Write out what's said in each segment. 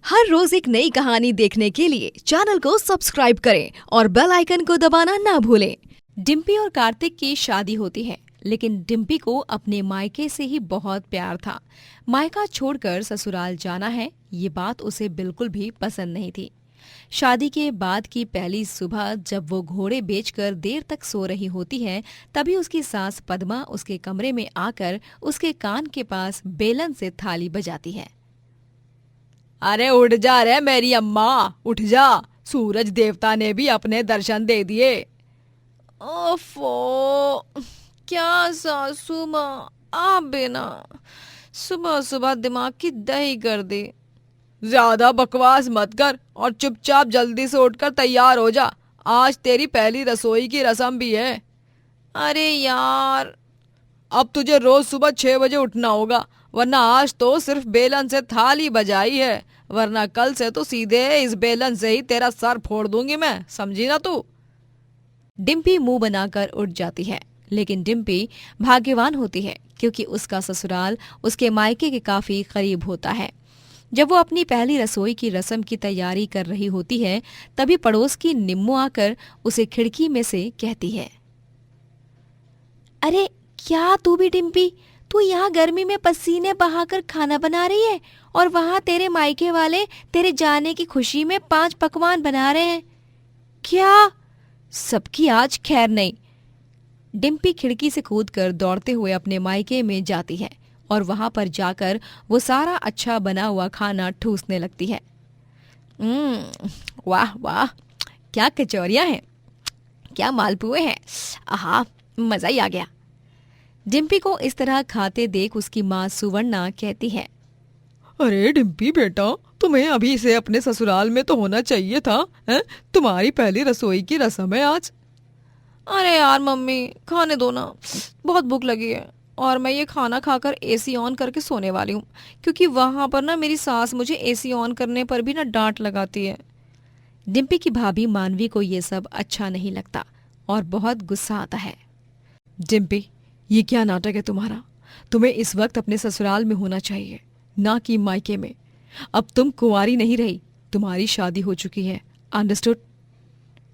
हर रोज एक नई कहानी देखने के लिए चैनल को सब्सक्राइब करें और बेल आइकन को दबाना ना भूलें। डिम्पी और कार्तिक की शादी होती है, लेकिन डिम्पी को अपने मायके से ही बहुत प्यार था। मायका छोड़कर ससुराल जाना है, ये बात उसे बिल्कुल भी पसंद नहीं थी। शादी के बाद की पहली सुबह जब वो घोड़े बेचकर देर तक सो रही होती है, तभी उसकी सास पद्मा उसके कमरे में आकर उसके कान के पास बेलन से थाली बजाती है। अरे उठ जा रे मेरी अम्मा, उठ जा, सूरज देवता ने भी अपने दर्शन दे दिए। ओफो, क्या सासू माँ, आप बिना सुबह सुबह दिमाग की दही कर दी। ज्यादा बकवास मत कर और चुपचाप जल्दी से उठकर तैयार हो जा, आज तेरी पहली रसोई की रस्म भी है। अरे यार, अब तुझे रोज सुबह 6 बजे उठना होगा, वरना आज तो सिर्फ बेलन से थाली बजाई है, वरना कल से तो सीधे इस बेलन से ही तेरा सर फोड़ दूंगी मैं, समझी ना तू। डिम्पी मुंह बनाकर उठ जाती है, लेकिन डिम्पी भाग्यवान होती है क्योंकि उसका ससुराल उसके मायके के काफी करीब होता है। जब वो अपनी पहली रसोई की रस्म की तैयारी कर रही होती है, तभी पड़ोस की निम्मो आकर उसे खिड़की में से कहती है, अरे क्या तू भी डिम्पी, तू यहाँ गर्मी में पसीने बहाकर खाना बना रही है और वहाँ तेरे मायके वाले तेरे जाने की खुशी में 5 पकवान बना रहे हैं। क्या? सबकी आज खैर नहीं। डिम्पी खिड़की से कूदकर दौड़ते हुए अपने मायके में जाती है और वहां पर जाकर वो सारा अच्छा बना हुआ खाना ठूसने लगती है। वाह वाह, क्या कचौरियां हैं, क्या मालपुए हैं, आहा, मजा ही आ गया। डिम्पी को इस तरह खाते देख उसकी माँ सुवर्णा कहती है, अरे डिम्पी बेटा, तुम्हें अभी से अपने ससुराल में तो होना चाहिए था, हैं? तुम्हारी पहली रसोई की रस्म है आज। अरे यार मम्मी, खाने दो ना, बहुत भूख लगी है और मैं ये खाना खाकर एसी ऑन करके सोने वाली हूँ, क्योंकि वहां पर ना मेरी सास मुझे एसी ऑन करने पर भी ना डांट लगाती है। डिम्पी की भाभी मानवी को ये सब अच्छा नहीं लगता और बहुत गुस्सा आता है। डिम्पी, ये क्या नाटक है तुम्हारा? तुम्हें इस वक्त अपने ससुराल में होना चाहिए, ना कि मायके में। अब तुम कुंवारी नहीं रही, तुम्हारी शादी हो चुकी है, अंडरस्टूड?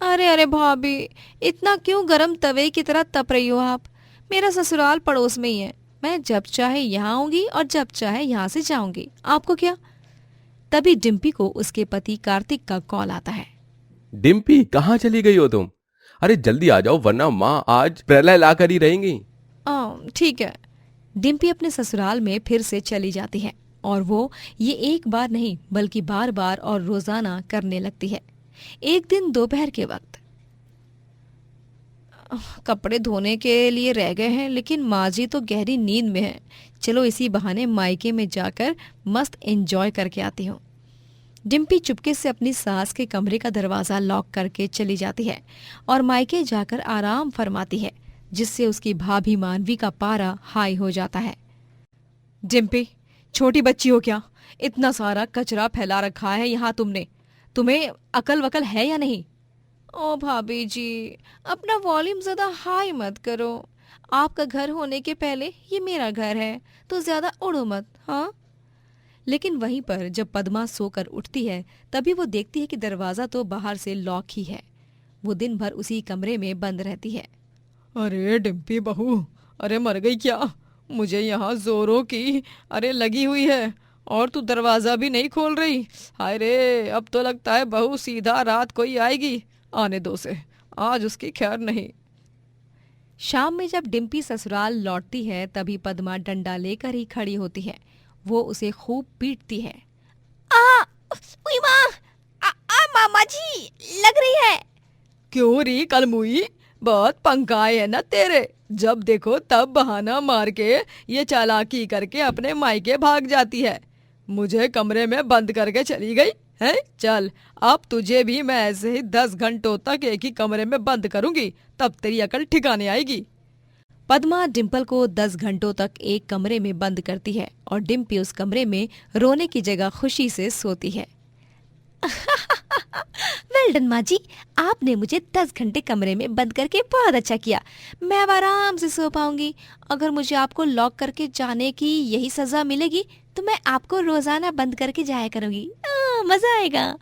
अरे अरे भाभी, इतना क्यों गरम तवे की तरह तप रही हो आप? मेरा ससुराल पड़ोस में ही है, मैं जब चाहे यहाँ आऊंगी और जब चाहे यहाँ से जाऊंगी, आपको क्या? तभी डिम्पी को उसके पति कार्तिक का कॉल आता है। डिम्पी, कहाँ चली गई हो तुम? अरे जल्दी आ जाओ, वरना माँ आज प्रलय ला कर ही रहेंगी। ठीक है। डिम्पी अपने ससुराल में फिर से चली जाती है और वो ये एक बार नहीं बल्कि बार बार और रोजाना करने लगती है। एक दिन दोपहर के वक्त, कपड़े धोने के लिए रह गए हैं, लेकिन माँ जी तो गहरी नींद में है, चलो इसी बहाने मायके में जाकर मस्त एंजॉय करके आती हूँ। डिम्पी चुपके से अपनी सास के कमरे का दरवाजा लॉक करके चली जाती है और मायके जाकर आराम फरमाती है, जिससे उसकी भाभी मानवी का पारा हाई हो जाता है। डिम्पी, छोटी बच्ची हो क्या? इतना सारा कचरा फैला रखा है यहाँ तुमने, तुम्हें अकल वकल है या नहीं? ओ भाभी जी, अपना वॉल्यूम ज्यादा हाई मत करो। आपका घर होने के पहले ये मेरा घर है, तो ज्यादा उड़ो मत, हाँ? लेकिन वहीं पर जब पद्मा सोकर उठती है, तभी वो देखती है कि दरवाजा तो बाहर से लॉक ही है। वो दिन भर उसी कमरे में बंद रहती है। अरे डिम्पी बहू, अरे मर गई क्या? मुझे यहाँ जोरों की अरे लगी हुई है और तू दरवाजा भी नहीं खोल रही। हाय रे, अब तो लगता है बहू सीधा रात को ही आएगी। आने दो से, आज उसकी खैर नहीं। शाम में जब डिम्पी ससुराल लौटती है, तभी पद्मा डंडा लेकर ही खड़ी होती है। वो उसे खूब पीटती है। उई माँ, मामा जी, लग रही है। क्यों री कलमुई, बहुत पंखाए है ना तेरे, जब देखो तब बहाना मार के ये चालाकी करके अपने मायके भाग जाती है, मुझे कमरे में बंद करके चली गई है। चल, अब तुझे भी मैं ऐसे ही 10 घंटों तक एक ही कमरे में बंद करूंगी, तब तेरी अकल ठिकाने आएगी। पद्मा डिम्पल को 10 घंटों तक एक कमरे में बंद करती है और डिम्पी उस कमरे में रोने की जगह खुशी से सोती है। वेल डन माँ जी, आपने मुझे 10 घंटे कमरे में बंद करके बहुत अच्छा किया। मैं अब आराम से सो पाऊंगी। अगर मुझे आपको लॉक करके जाने की यही सजा मिलेगी तो मैं आपको रोजाना बंद करके जाया करूंगी। मजा आएगा।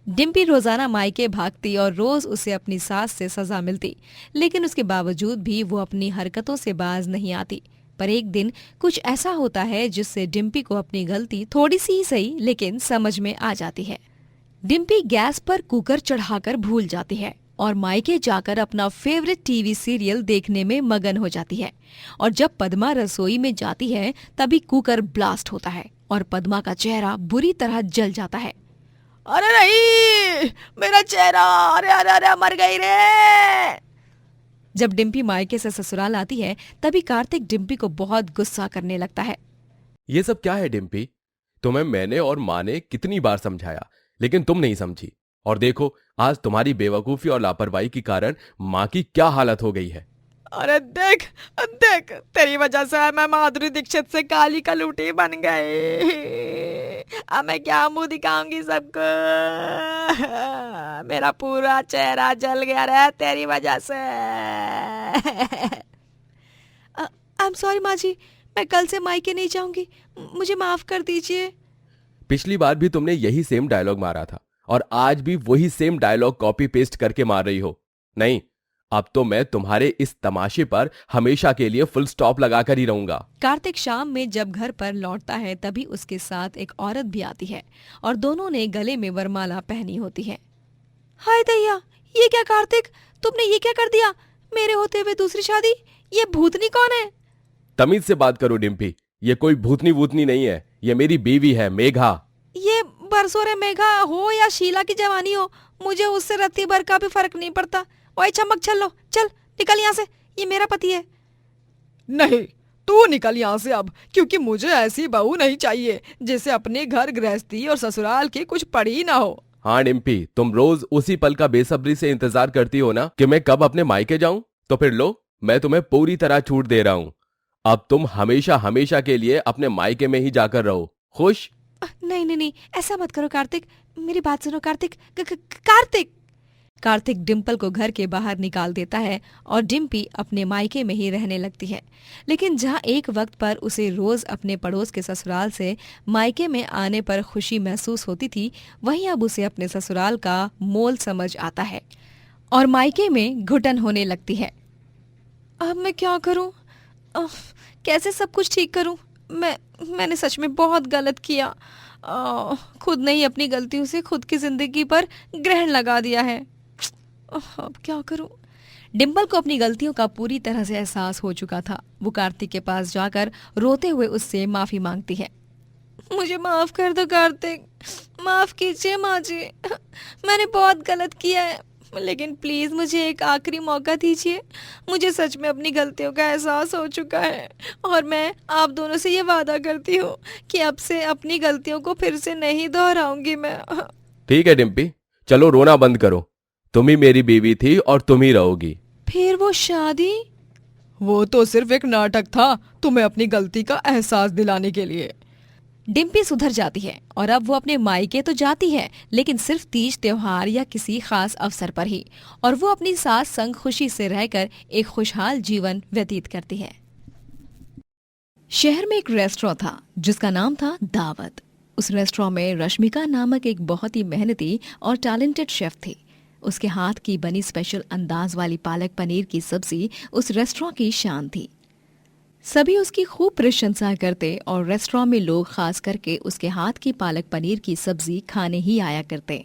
डिम्पी रोजाना मायके भागती और रोज उसे अपनी सास से सजा मिलती, लेकिन उसके बावजूद भी वो अपनी हरकतों से बाज नहीं आती। पर एक दिन कुछ ऐसा होता है जिससे डिम्पी को अपनी गलती थोड़ी सी ही सही लेकिन समझ में आ जाती है। डिम्पी गैस पर कुकर चढ़ाकर भूल जाती है और मायके जाकर अपना फेवरेट टीवी सीरियल देखने में मगन हो जाती है। और जब पद्मा रसोई में जाती है तभी कुकर ब्लास्ट होता है और पद्मा का चेहरा बुरी तरह जल जाता है। अरे नहीं, मेरा चेहरा, अरे अरे अरे मर गई रे। जब डिम्पी मायके से ससुराल आती है तभी कार्तिक डिम्पी को बहुत गुस्सा करने लगता है। ये सब क्या है डिम्पी? तुम्हें मैंने और माँ ने कितनी बार समझाया, लेकिन तुम नहीं समझी। और देखो आज तुम्हारी बेवकूफी और लापरवाही के कारण माँ की क्या हालत हो गई है। अरे देख देख, तेरी वजह से मैं माधुरी दीक्षित से काली कलूटी बन गई। अब मैं क्या मुंह दिखाऊंगी सबको। मेरा पूरा चेहरा जल गया रे तेरी वजह से। आई एम सॉरी माँ जी, मैं कल से मायके नहीं जाऊंगी, मुझे माफ कर दीजिए। पिछली बार भी तुमने यही सेम डायलॉग मारा था और आज भी वही सेम डायलॉग कॉपी पेस्ट करके मार रही हो। नहीं, अब तो मैं तुम्हारे इस तमाशे पर हमेशा के लिए फुल स्टॉप लगाकर ही रहूंगा। कार्तिक शाम में जब घर पर लौटता है तभी उसके साथ एक औरत भी आती है और दोनों ने गले में वरमाला पहनी होती है। हाय दैया, ये क्या कार्तिक, तुमने ये क्या कर दिया? मेरे होते हुए दूसरी शादी? ये भूतनी कौन है? तमीज से बात करो डिम्पी, ये कोई भूतनी वूतनी नहीं है, ये मेरी बीवी है मेघा। ये बरसों मेघा हो या शीला की जवानी हो, मुझे उससे रत्ती भर का भी फर्क नहीं पड़ता। ओए चमक छल्लो, चल निकल यहाँ से, ये मेरा पति है। नहीं, तू निकल यहाँ से अब, क्योंकि मुझे ऐसी बहू नहीं चाहिए जिसे अपने घर गृहस्थी और ससुराल की कुछ पड़ी ना हो। हाँ डिम्पी, तुम रोज उसी पल का बेसब्री से इंतजार करती हो ना कि मैं कब अपने मायके जाऊं। तो फिर लो, मैं तुम्हें पूरी तरह छूट दे रहा हूं। अब तुम हमेशा हमेशा के लिए अपने मायके में ही जाकर रहो। खुश? नहीं नहीं नहीं, ऐसा मत करो कार्तिक, मेरी बात सुनो कार्तिक। कार्तिक कार्तिक डिम्पल को घर के बाहर निकाल देता है और डिम्पी अपने मायके में ही रहने लगती है। लेकिन जहाँ एक वक्त पर उसे रोज अपने पड़ोस के ससुराल से मायके में आने पर खुशी महसूस होती थी, वहीं अब उसे अपने ससुराल का मोल समझ आता है और मायके में घुटन होने लगती है। अब मैं क्या करूं? कैसे सब कुछ ठीक करूं? मैंने सच में बहुत गलत किया। खुद ने ही अपनी गलतियों से खुद की जिंदगी पर ग्रहण लगा दिया है। अब क्या करूं? डिम्पल को अपनी गलतियों का पूरी तरह से एहसास हो चुका था। वो कार्तिक के पास जाकर रोते हुए उससे माफी मांगती है। मुझे माफ कर दो कार्तिक, माफ कीजिए माँ जी, मैंने बहुत गलत किया है, लेकिन प्लीज मुझे एक आखिरी मौका दीजिए। मुझे सच में अपनी गलतियों का एहसास हो चुका है और मैं आप दोनों से ये वादा करती हूँ कि अब से अपनी गलतियों को फिर से नहीं दोहराऊंगी मैं। ठीक है डिम्पी, चलो रोना बंद करो। तुम ही मेरी बीवी थी और तुम ही रहोगी। फिर वो शादी? वो तो सिर्फ एक नाटक था, तुम्हें अपनी गलती का एहसास दिलाने के लिए। डिम्पी सुधर जाती है और अब वो अपने मायके तो जाती है, लेकिन सिर्फ तीज त्योहार या किसी खास अवसर पर ही, और वो अपनी सास संग खुशी से रहकर एक खुशहाल जीवन व्यतीत करती है। शहर में एक रेस्टोरेंट था जिसका नाम था दावत। उस रेस्टोरेंट में रश्मिका नामक एक बहुत ही मेहनती और टैलेंटेड शेफ थी। उसके हाथ की बनी स्पेशल अंदाज वाली पालक पनीर की सब्जी उस रेस्टोरेंट की शान थी। सभी उसकी खूब प्रशंसा करते और रेस्टोरेंट में लोग खास करके उसके हाथ की पालक पनीर की सब्जी खाने ही आया करते।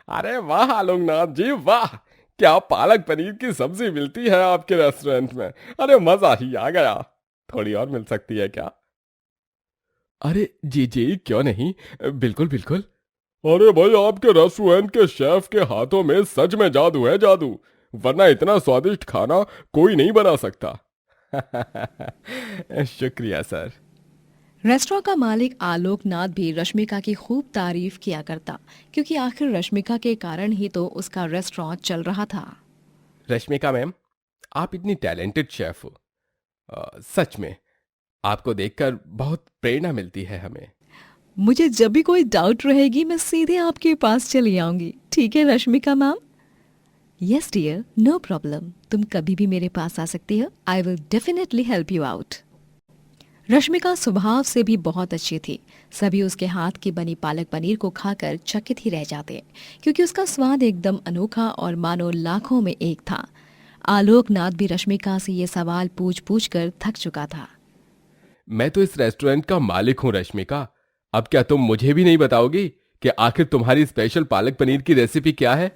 अरे वाह आलोकनाथ जी, वाह, क्या पालक पनीर की सब्जी मिलती है आपके रेस्टोरेंट में। अरे मजा ही आ गया। थोड़ी और मिल सकती है क्या? अरे जी जी, क्यों नहीं, बिल्कुल बिल्कुल। अरे भाई, आपके रेस्टोरेंट के शेफ के हाथों में सच में जादू है, जादू, वरना इतना स्वादिष्ट खाना कोई नहीं बना सकता। शुक्रिया सर। रेस्टोरेंट का मालिक आलोकनाथ भी रश्मिका की खूब तारीफ किया करता, क्योंकि आखिर रश्मिका के कारण ही तो उसका रेस्टोरेंट चल रहा था। रश्मिका मैम, आप इतनी टैलेंटेड शेफ हो, सच में आपको देखकर बहुत प्रेरणा मिलती है हमें। मुझे जब भी कोई डाउट रहेगी मैं सीधे आपके पास चली आऊंगी, ठीक है Rashmika ma'am? Yes dear, no problem, तुम कभी भी मेरे पास आ सकती हो। I will definitely help you out. Rashmika स्वभाव से भी बहुत अच्छी थी। सभी उसके हाथ की बनी पालक पनीर को खाकर चकित ही रह जाते हैं, क्योंकि उसका स्वाद एकदम अनोखा और मानो लाखों में एक था। आलोकनाथ भी रश्मिका से ये सवाल पूछ पूछ कर थक चुका था। मैं तो इस रेस्टोरेंट का मालिक हूं रश्मिका, अब क्या तुम मुझे भी नहीं बताओगी कि आखिर तुम्हारी स्पेशल पालक पनीर की रेसिपी क्या है?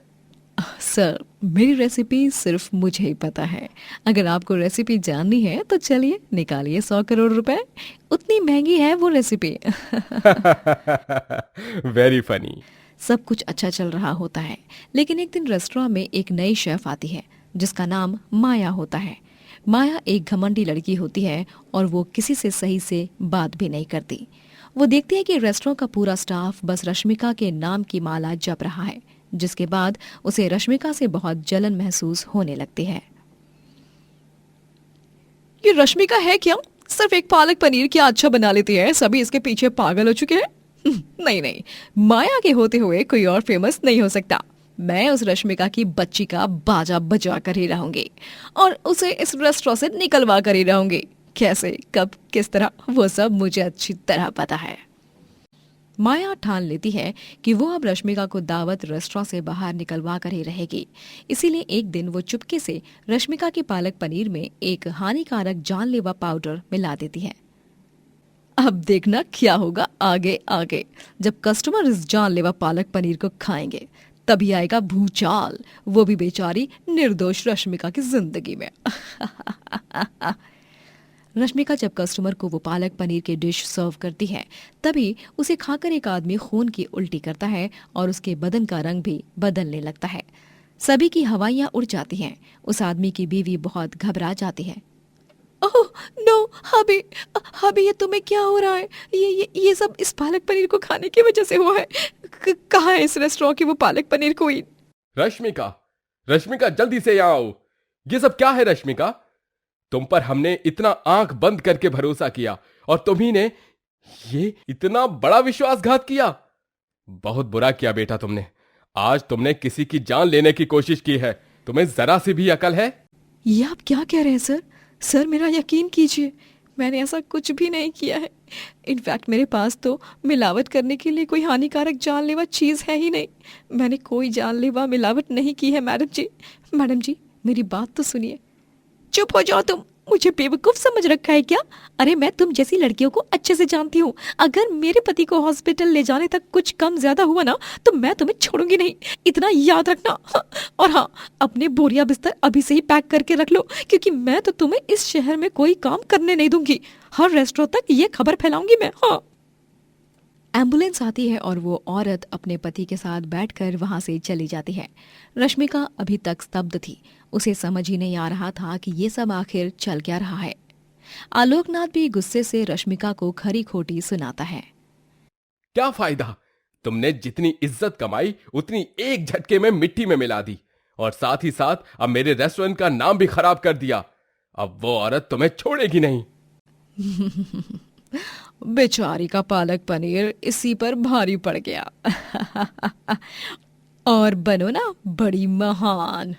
सर, मेरी रेसिपी सिर्फ मुझे ही पता है। अगर आपको रेसिपी जाननी है तो चलिए निकालिए 100 करोड़ रुपए, उतनी महंगी है वो रेसिपी। Very funny. सब कुछ अच्छा चल रहा होता है, लेकिन एक दिन रेस्टोरेंट में एक नई शेफ आती है जिसका नाम माया होता है। माया एक घमंडी लड़की होती है और वो किसी से सही से बात भी नहीं करती। वो देखती है कि रेस्टोरेंट का पूरा स्टाफ बस रश्मिका के नाम की माला जप रहा है, जिसके बाद उसे रश्मिका से बहुत जलन महसूस होने लगती है। ये रश्मिका है क्या? सिर्फ एक पालक पनीर क्या अच्छा बना लेती है, सभी इसके पीछे पागल हो चुके हैं। नहीं नहीं, माया के होते हुए कोई और फेमस नहीं हो सकता। मैं उस रश्मिका की बच्ची का बाजा बजा कर ही रहूंगी और उसे इस रेस्टोरेंट से निकलवा कर ही रहूंगी। कैसे, कब, किस तरह, वो सब मुझे अच्छी तरह पता है। माया ठान लेती है कि वो अब रश्मिका को दावत रेस्टोरेंट से बाहर निकलवा कर ही रहेगी। इसीलिए एक दिन वो चुपके से रश्मिका की पालक पनीर में एक हानिकारक जानलेवा पाउडर मिला देती है। अब देखना क्या होगा आगे आगे। जब कस्टमर इस जानलेवा पालक पनीर को खाएंगे तभी आएगा भूचाल, वो भी बेचारी निर्दोष रश्मिका की जिंदगी में। रश्मिका जब कस्टमर को वो पालक पनीर की डिश सर्व करती है तभी उसे खाकर एक आदमी खून की उल्टी करता है और उसके बदन का रंग भी बदलने लगता है। सभी की हवाइयां उड़ जाती हैं। उस आदमी की बीवी बहुत घबरा जाती है। ओह नो, हबी हबी, ये तुम्हें क्या हो रहा है? ये सब इस पालक पनीर को खाने की वजह से हुआ है। कहाँ है इस रेस्टोरेंट की वो पालक पनीर क्वीन? रश्मिका, रश्मिका जल्दी से यहाँ आओ। ये सब क्या है रश्मिका? तुम पर हमने इतना आंख बंद करके भरोसा किया और तुम्ही ने ये इतना बड़ा विश्वासघात किया। बहुत बुरा किया बेटा तुमने। आज तुमने किसी की जान लेने की कोशिश की है। तुम्हें जरा सी भी अकल है? ये आप क्या कह रहे हैं सर? सर मेरा यकीन कीजिए, मैंने ऐसा कुछ भी नहीं किया है। इनफैक्ट मेरे पास तो मिलावट करने के लिए कोई हानिकारक जानलेवा चीज़ है ही नहीं। मैंने कोई जानलेवा मिलावट नहीं की है मैडम जी। मैडम जी मेरी बात तो सुनिए। चुप हो जाओ तुम, मुझे बेवकूफ समझ रखा है क्या? अरे मैं तुम जैसी लड़कियों को अच्छे से जानती हूँ। अगर मेरे पति को हॉस्पिटल ले जाने तक कुछ कम ज्यादा हुआ ना तो मैं तुम्हें छोड़ूंगी नहीं, इतना याद रखना। और हाँ, अपने बोरिया बिस्तर अभी से ही पैक करके रख लो, क्योंकि मैं तो तुम्हें इस शहर में कोई काम करने नहीं दूंगी। हर रेस्टोरेंट तक ये खबर फैलाऊंगी मैं। हाँ। एम्बुलेंस आती है और वो औरत अपने पति के साथ बैठकर वहां से चली जाती है। रश्मिका अभी तक स्तब्ध थी। उसे समझ ही नहीं आ रहा था कि ये सब आखिर चल क्या रहा है। आलोकनाथ भी गुस्से से रश्मिका को खरी खोटी सुनाता है। क्या फायदा? तुमने जितनी इज्जत कमाई उतनी एक झटके में मिट्टी में मिला दी और साथ ही साथ अब मेरे रेस्टोरेंट का नाम भी खराब कर दिया। अब वो औरत तुम्हें छोड़ेगी नहीं। बेचारी का पालक पनीर इसी पर भारी पड़ गया। और बनो ना बड़ी महान।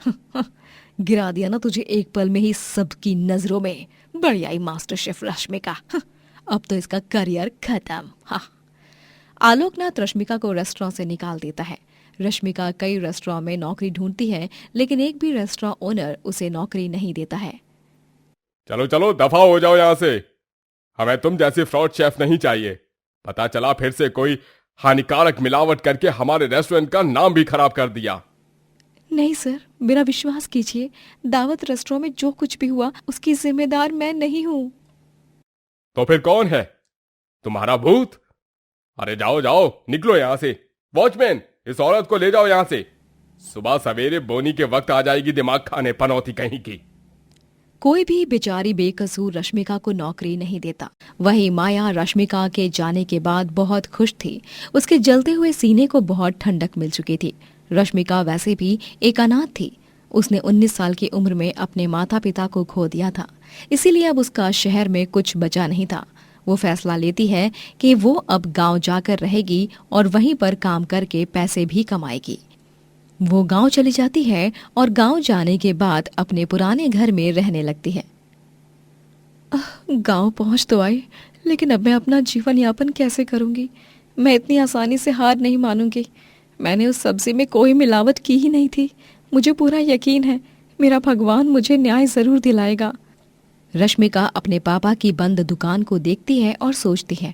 गिरा दिया ना तुझे एक पल में ही सबकी नजरों में। बढ़िया ही मास्टर शेफ रश्मिका। अब तो इसका करियर खत्म। हाँ। आलोकनाथ रश्मिका को रेस्टोरेंट से निकाल देता है। रश्मिका कई रेस्टोरेंट में नौकरी ढूंढती है, लेकिन एक भी रेस्टोरेंट ओनर उसे नौकरी नहीं देता है। चलो चलो दफा हो जाओ यहां से। हमें तुम जैसी फ्रॉड शेफ नहीं चाहिए। पता चला फिर से कोई हानिकारक मिलावट करके हमारे रेस्टोरेंट का नाम भी खराब कर दिया। नहीं सर, मेरा विश्वास कीजिए, दावत रेस्टोरेंट में जो कुछ भी हुआ उसकी जिम्मेदार मैं नहीं हूँ। तो फिर कौन है? तुम्हारा भूत? अरे जाओ जाओ, निकलो यहां से। वॉचमैन, इस औरत को ले जाओ यहां से। सुबह सवेरे बोनी के वक्त आ जाएगी दिमाग खाने, पनौती कहीं की। कोई भी बेचारी बेकसूर रश्मिका को नौकरी नहीं देता। वहीं माया रश्मिका के जाने के बाद बहुत खुश थी। उसके जलते हुए सीने को बहुत ठंडक मिल चुकी थी। रश्मिका वैसे भी एक अनाथ थी। उसने 19 साल की उम्र में अपने माता पिता को खो दिया था, इसीलिए अब उसका शहर में कुछ बचा नहीं था। वो फैसला लेती है कि वो अब गांव जाकर रहेगी और वहीं पर काम करके पैसे भी कमाएगी। वो गांव चली जाती है और गांव जाने के बाद अपने पुराने घर में रहने लगती है। गांव पहुंच तो आई, लेकिन अब मैं अपना जीवन यापन कैसे करूंगी? मैं इतनी आसानी से हार नहीं मानूंगी। मैंने उस सब्जी में कोई मिलावट की ही नहीं थी। मुझे पूरा यकीन है मेरा भगवान मुझे न्याय जरूर दिलाएगा। रश्मिका अपने पापा की बंद दुकान को देखती है और सोचती है,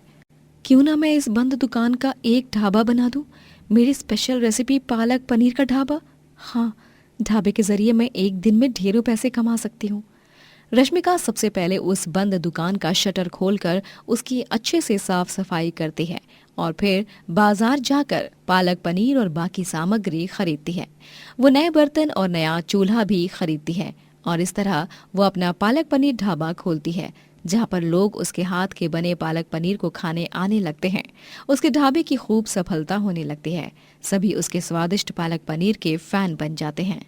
क्यों ना मैं इस बंद दुकान का एक ढाबा बना दूं, मेरी स्पेशल रेसिपी पालक पनीर का ढाबा। हाँ, ढाबे के जरिए मैं एक दिन में ढेरों पैसे कमा सकती हूँ। रश्मिका सबसे पहले उस बंद दुकान का शटर खोलकर उसकी अच्छे से साफ सफाई करती है और फिर बाजार जाकर पालक पनीर और बाकी सामग्री खरीदती है। वो नए बर्तन और नया चूल्हा भी खरीदती है और इस तरह वो अपना पालक पनीर ढाबा खोलती है, जहाँ पर लोग उसके हाथ के बने पालक पनीर को खाने आने लगते हैं। उसके ढाबे की खूब सफलता होने लगती है। सभी उसके स्वादिष्ट पालक पनीर के फैन बन जाते हैं।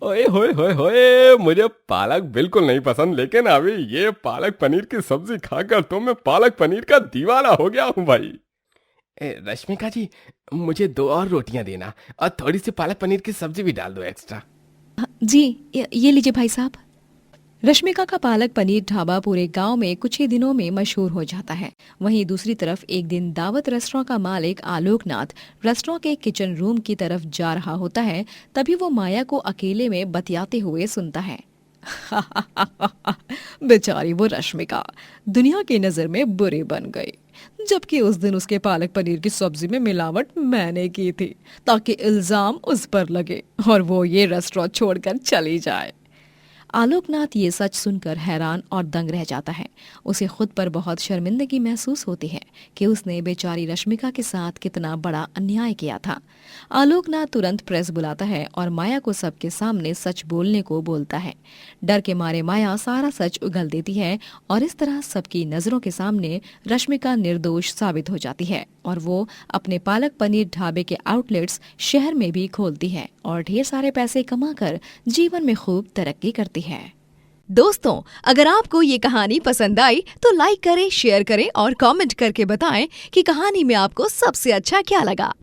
ओए होए होए होए, मुझे पालक बिल्कुल नहीं पसंद, लेकिन अभी ये पालक पनीर की सब्जी खाकर तो मैं पालक पनीर का दीवाना हो गया हूँ भाई। रश्मिका जी, मुझे 2 और रोटियां देना और थोड़ी सी पालक पनीर की सब्जी भी डाल दो एक्स्ट्रा। जी, ये लीजिए भाई साहब। रश्मिका का पालक पनीर ढाबा पूरे गांव में कुछ ही दिनों में मशहूर हो जाता है। वहीं दूसरी तरफ एक दिन दावत रेस्टोरेंट का मालिक आलोकनाथ रेस्टोरेंट के किचन रूम की तरफ जा रहा होता है। तभी वो माया को अकेले में बतियाते हुए सुनता है। बेचारी वो रश्मिका दुनिया की नजर में बुरी बन गई, जबकि उस दिन उसके पालक पनीर की सब्जी में मिलावट मैंने की थी, ताकि इल्जाम उस पर लगे और वो ये रेस्टोरेंट छोड़कर चली जाए। आलोकनाथ ये सच सुनकर हैरान और दंग रह जाता है। उसे खुद पर बहुत शर्मिंदगी महसूस होती है कि उसने बेचारी रश्मिका के साथ कितना बड़ा अन्याय किया था। आलोकनाथ तुरंत प्रेस बुलाता है और माया को सबके सामने सच बोलने को बोलता है। डर के मारे माया सारा सच उगल देती है और इस तरह सबकी नजरों के सामने रश्मिका निर्दोष साबित हो जाती है और वो अपने पालक पनीर ढाबे के आउटलेट्स शहर में भी खोलती है और ढेर सारे पैसे कमाकर जीवन में खूब तरक्की करती है। दोस्तों, अगर आपको ये कहानी पसंद आई तो लाइक करें, शेयर करें और कमेंट करके बताएं कि कहानी में आपको सबसे अच्छा क्या लगा।